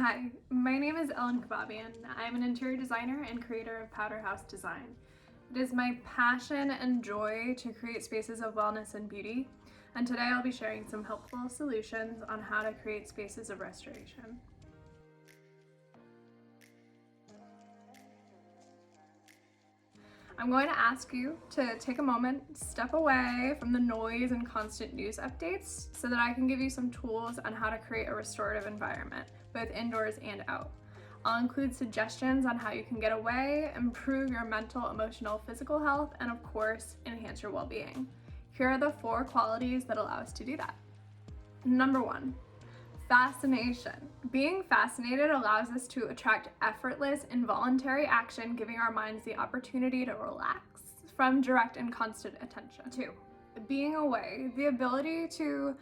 Hi, my name is Ellen Kebabian. I'm an interior designer and creator of Powder House Design. It is my passion and joy to create spaces of wellness and beauty, and today I'll be sharing some helpful solutions on how to create spaces of restoration. I'm going to ask you to take a moment, step away from the noise and constant news updates so that I can give you some tools on how to create a restorative environment, both indoors and out. I'll include suggestions on how you can get away, improve your mental, emotional, physical health, and of course, enhance your well-being. Here are the 4 qualities that allow us to do that. Number 1, fascination. Being fascinated allows us to attract effortless, involuntary action, giving our minds the opportunity to relax from direct and constant attention. 2, being away. The ability to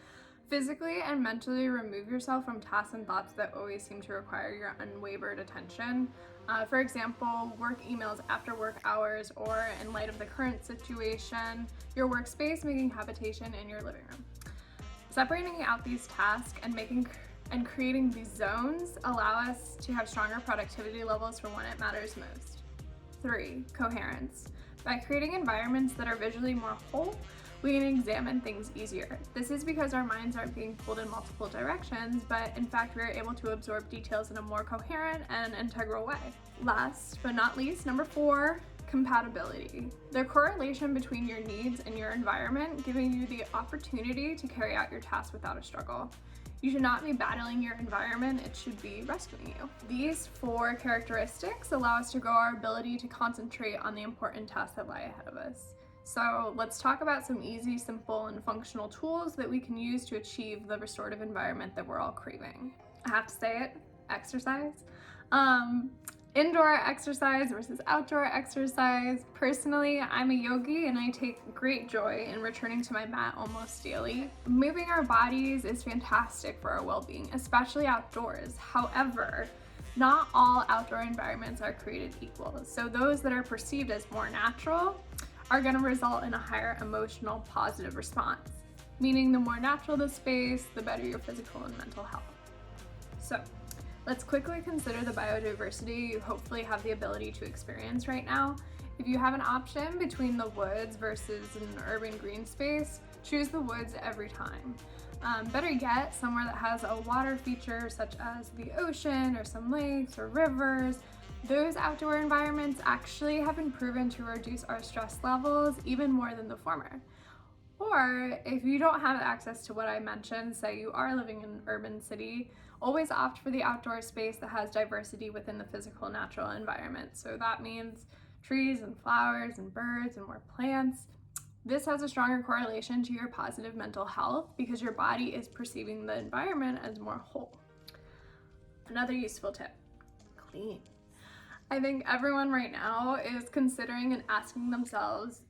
physically and mentally remove yourself from tasks and thoughts that always seem to require your unwavered attention. For example, work emails after work hours, or in light of the current situation, your workspace making habitation in your living room. Separating out these tasks and creating these zones allow us to have stronger productivity levels for when it matters most. 3, coherence. By creating environments that are visually more whole, we can examine things easier. This is because our minds aren't being pulled in multiple directions, but in fact we are able to absorb details in a more coherent and integral way. Last but not least, number 4, compatibility. The correlation between your needs and your environment, giving you the opportunity to carry out your tasks without a struggle. You should not be battling your environment, it should be rescuing you. These 4 characteristics allow us to grow our ability to concentrate on the important tasks that lie ahead of us. So let's talk about some easy, simple, and functional tools that we can use to achieve the restorative environment that we're all craving. I have to say it, exercise. Indoor exercise versus outdoor exercise. Personally, I'm a yogi and I take great joy in returning to my mat almost daily. Moving our bodies is fantastic for our well-being, especially outdoors. However, not all outdoor environments are created equal. So those that are perceived as more natural are going to result in a higher emotional positive response, meaning the more natural the space, the better your physical and mental health. So let's quickly consider the biodiversity you hopefully have the ability to experience right now. If you have an option between the woods versus an urban green space, choose the woods every time. Better yet, somewhere that has a water feature such as the ocean or some lakes or rivers. Those outdoor environments actually have been proven to reduce our stress levels even more than the former. Or if you don't have access to what I mentioned, say you are living in an urban city, always opt for the outdoor space that has diversity within the physical natural environment. So that means trees and flowers and birds and more plants. This has a stronger correlation to your positive mental health because your body is perceiving the environment as more whole. Another useful tip, clean. I think everyone right now is considering and asking themselves,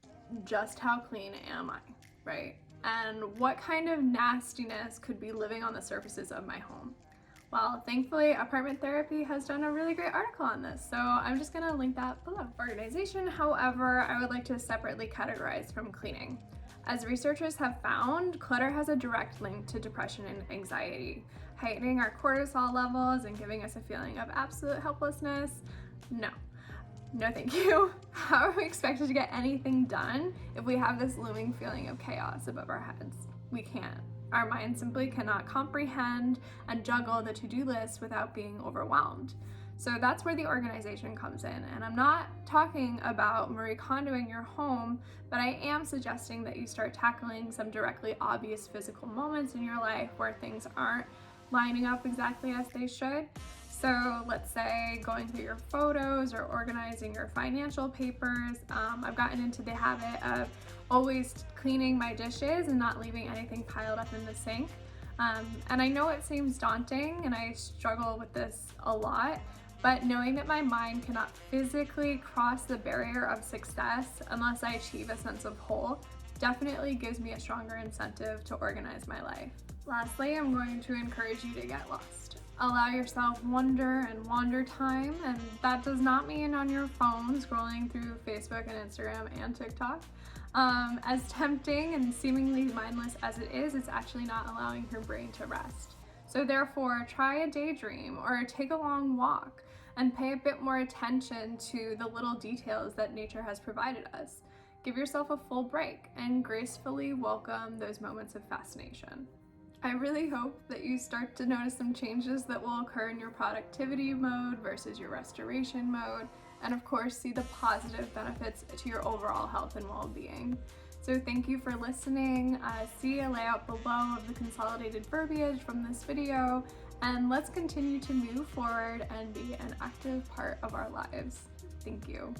just how clean am I, right? And what kind of nastiness could be living on the surfaces of my home? Well, thankfully, Apartment Therapy has done a really great article on this, so I'm just gonna link that below. Organization, however, I would like to separately categorize from cleaning. As researchers have found, clutter has a direct link to depression and anxiety, heightening our cortisol levels and giving us a feeling of absolute helplessness. No thank you. How are we expected to get anything done if we have this looming feeling of chaos above our heads? We can't. Our mind simply cannot comprehend and juggle the to-do list without being overwhelmed. So that's where the organization comes in. And I'm not talking about Marie Kondoing your home, but I am suggesting that you start tackling some directly obvious physical moments in your life where things aren't lining up exactly as they should. So let's say going through your photos or organizing your financial papers. I've gotten into the habit of always cleaning my dishes and not leaving anything piled up in the sink. And I know it seems daunting and I struggle with this a lot, but knowing that my mind cannot physically cross the barrier of success unless I achieve a sense of whole definitely gives me a stronger incentive to organize my life. Lastly, I'm going to encourage you to get lost. Allow yourself wonder and wander time, and that does not mean on your phone scrolling through Facebook and Instagram and TikTok. As tempting and seemingly mindless as it is, it's actually not allowing your brain to rest. So therefore, try a daydream or take a long walk and pay a bit more attention to the little details that nature has provided us. Give yourself a full break and gracefully welcome those moments of fascination. I really hope that you start to notice some changes that will occur in your productivity mode versus your restoration mode, and of course see the positive benefits to your overall health and well-being. So thank you for listening. See a layout below of the consolidated verbiage from this video, and let's continue to move forward and be an active part of our lives. Thank you.